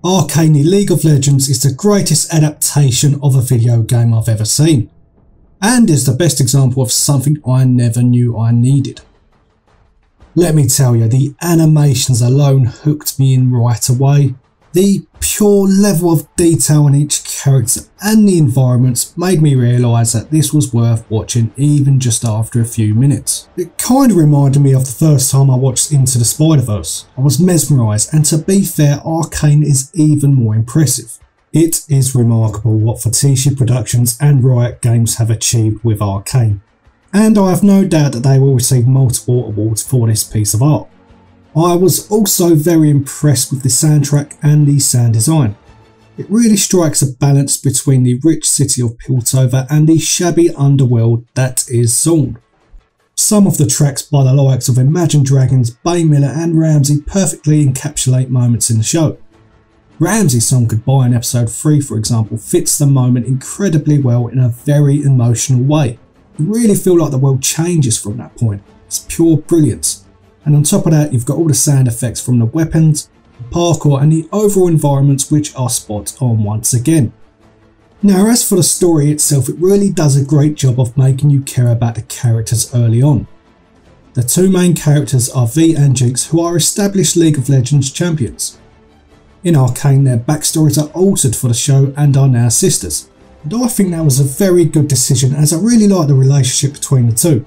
Arcane League of Legends is the greatest adaptation of a video game I've ever seen, and is the best example of something I never knew I needed. Let me tell you, the animations alone hooked me in right away. The pure level of detail in each character and the environments made me realise that this was worth watching even just after a few minutes. It kind of reminded me of the first time I watched Into the Spider-Verse. I was mesmerised, and to be fair, Arcane is even more impressive. It is remarkable what Fatishi Productions and Riot Games have achieved with Arcane, and I have no doubt that they will receive multiple awards for this piece of art. I was also very impressed with the soundtrack and the sound design. It really strikes a balance between the rich city of Piltover and the shabby underworld that is Zorn. Some of the tracks by the likes of Imagine Dragons, Bay Miller and Ramsey perfectly encapsulate moments in the show. Ramsey's song Goodbye in episode 3, for example, fits the moment incredibly well in a very emotional way. You really feel like the world changes from that point. It's pure brilliance. And on top of that, you've got all the sound effects from the weapons, the parkour and the overall environments, which are spot on once again. Now, as for the story itself, it really does a great job of making you care about the characters early on. The two main characters are V and Jinx, who are established League of Legends champions. In Arcane, their backstories are altered for the show and are now sisters. And I think that was a very good decision, as I really like the relationship between the two.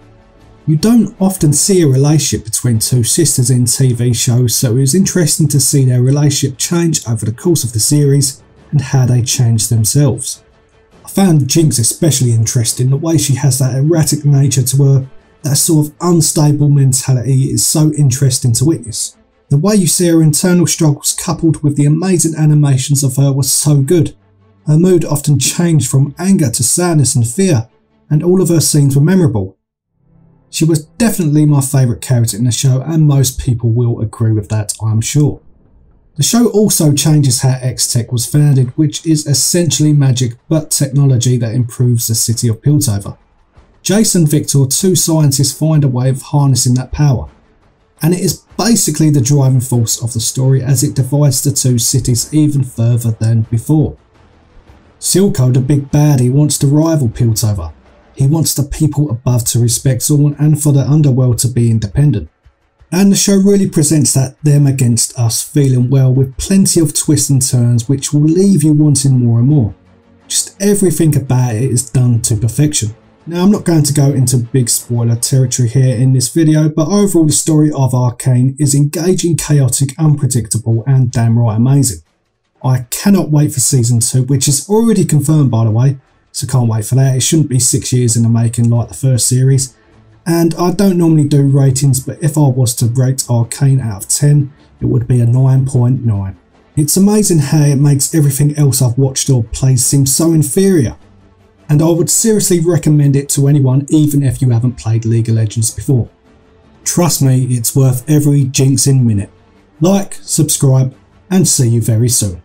You don't often see a relationship between two sisters in TV shows, so it was interesting to see their relationship change over the course of the series and how they changed themselves. I found Jinx especially interesting. The way she has that erratic nature to her, that sort of unstable mentality, is so interesting to witness. The way you see her internal struggles coupled with the amazing animations of her was so good. Her mood often changed from anger to sadness and fear, and all of her scenes were memorable. She was definitely my favourite character in the show, and most people will agree with that, I'm sure. The show also changes how X-Tech was founded, which is essentially magic but technology that improves the city of Piltover. Jace and Victor, two scientists, find a way of harnessing that power, and it is basically the driving force of the story as it divides the two cities even further than before. Silco, the big baddie, wants to rival Piltover. He wants the people above to respect Zorn and for the underworld to be independent. And the show really presents that them against us feeling well, with plenty of twists and turns which will leave you wanting more and more. Just everything about it is done to perfection. Now, I'm not going to go into big spoiler territory here in this video, but overall the story of Arcane is engaging, chaotic, unpredictable and damn right amazing. I cannot wait for season 2, which is already confirmed by the way. So can't wait for that. It shouldn't be 6 years in the making like the first series. And I don't normally do ratings, but if I was to rate Arcane out of 10, it would be a 9.9. It's amazing how it makes everything else I've watched or played seem so inferior. And I would seriously recommend it to anyone, even if you haven't played League of Legends before. Trust me, it's worth every jinxing minute. Like, subscribe, and see you very soon.